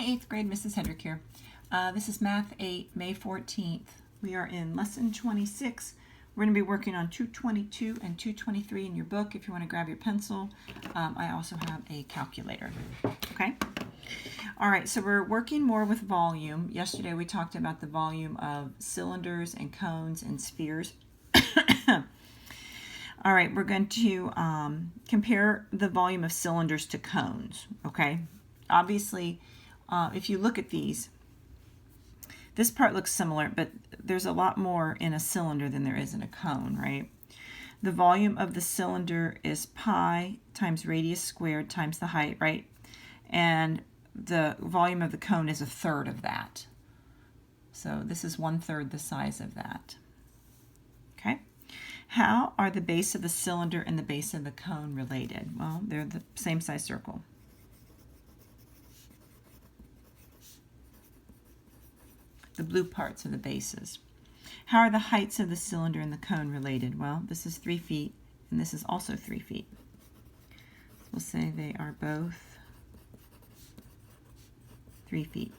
8th grade, Mrs. Hendrick here. This is Math 8, May 14th. We are in Lesson 26. We're going to be working on 222 and 223 in your book if you want to grab your pencil. I also have a calculator. Okay? All right, so we're working more with volume. Yesterday we talked about the volume of cylinders and cones and spheres. All right, we're going to compare the volume of cylinders to cones, okay? Obviously, if you look at these, this part looks similar, but there's a lot more in a cylinder than there is in a cone, right? The volume of the cylinder is pi times radius squared times the height, right? And the volume of the cone is a third of that. So this is 1/3 the size of that. Okay? How are the base of the cylinder and the base of the cone related? Well, they're the same size circle. The blue parts are the bases. How are the heights of the cylinder and the cone related? Well, this is 3 feet, and this is also 3 feet. We'll say they are both 3 feet.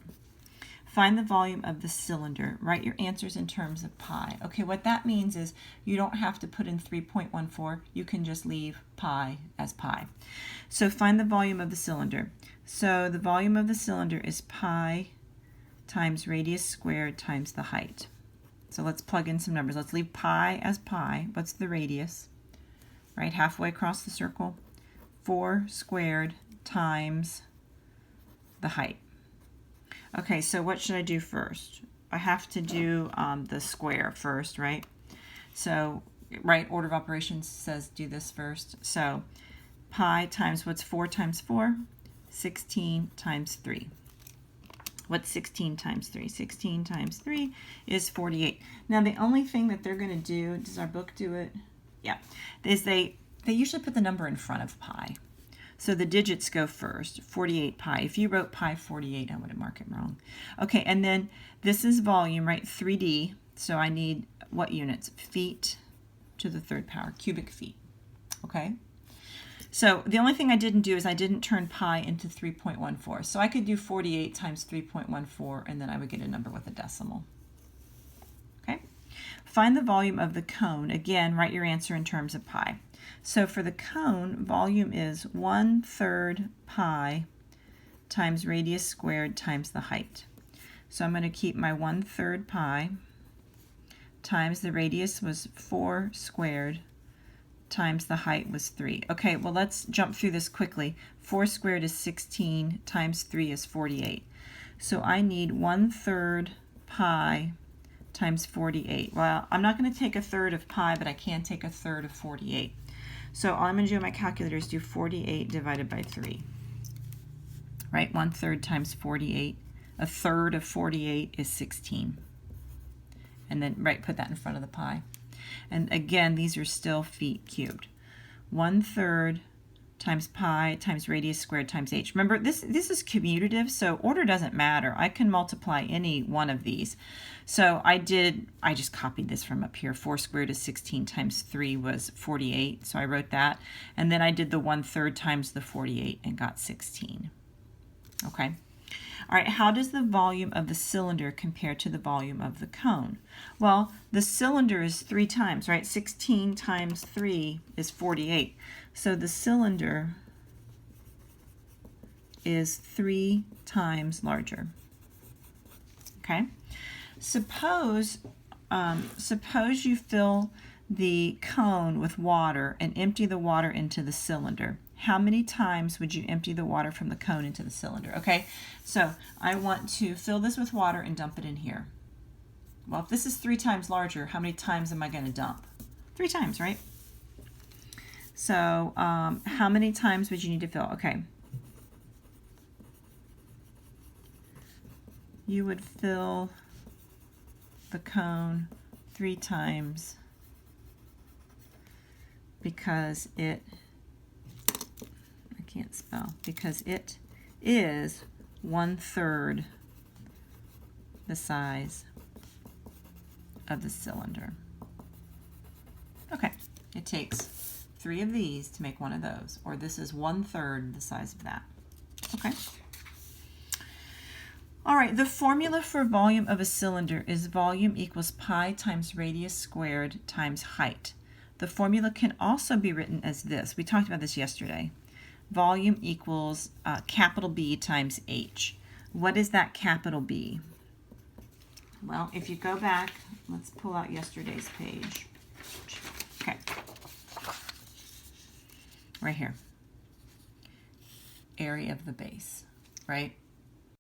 Find the volume of the cylinder. Write your answers in terms of pi. Okay, what that means is you don't have to put in 3.14. You can just leave pi as pi. So find the volume of the cylinder. So the volume of the cylinder is pi times radius squared times the height. So let's plug in some numbers. Let's leave pi as pi. What's the radius? Right, halfway across the circle. 4 squared times the height. Okay, so what should I do first? I have to do the square first, right? So, right, order of operations says do this first. So, pi times what's 4 times 4? 16 times 3. What's 16 times 3? 16 times 3 is 48. Now, the only thing that they're going to do, does our book do it? Yeah, is they usually put the number in front of pi. So the digits go first, 48 pi. If you wrote pi 48, I would have marked it wrong. Okay, and then this is volume, right? 3D. So I need what units? Feet to the third power, cubic feet. Okay? So the only thing I didn't do is I didn't turn pi into 3.14. So I could do 48 times 3.14, and then I would get a number with a decimal. Okay? Find the volume of the cone. Again, write your answer in terms of pi. So for the cone, volume is 1/3 pi times radius squared times the height. So I'm going to keep my 1/3 pi times the radius was 4 squared times the height was 3. Okay, well, let's jump through this quickly. 4 squared is 16 times 3 is 48. So I need 1/3 pi times 48. Well, I'm not going to take a third of pi, but I can take a third of 48. So all I'm going to do in my calculator is do 48 divided by 3. Right? 1/3 times 48. A third of 48 is 16. And then, right, put that in front of the pi. And again, these are still feet cubed. 1/3 times pi times radius squared times h. Remember, this is commutative, so order doesn't matter. I can multiply any one of these. So I just copied this from up here. 4 squared is 16 times 3 was 48, so I wrote that. And then I did the 1/3 times the 48 and got 16. Okay. All right, how does the volume of the cylinder compare to the volume of the cone? Well, the cylinder is 3 times, right? 16 times 3 is 48. So the cylinder is 3 times larger. Okay? Suppose you fill the cone with water and empty the water into the cylinder. How many times would you empty the water from the cone into the cylinder? Okay, so I want to fill this with water and dump it in here. Well, if this is 3 times larger, how many times am I going to dump? 3 times, right? So how many times would you need to fill? Okay. You would fill the cone 3 times because it because it is 1/3 the size of the cylinder. Okay, it takes 3 of these to make one of those, or this is 1/3 the size of that. Okay. All right, the formula for volume of a cylinder is volume equals pi times radius squared times height. The formula can also be written as this. We talked about this yesterday. Volume equals capital B times H. What is that capital B? Well, if you go back, let's pull out yesterday's page. Okay. Right here. Area of the base, right?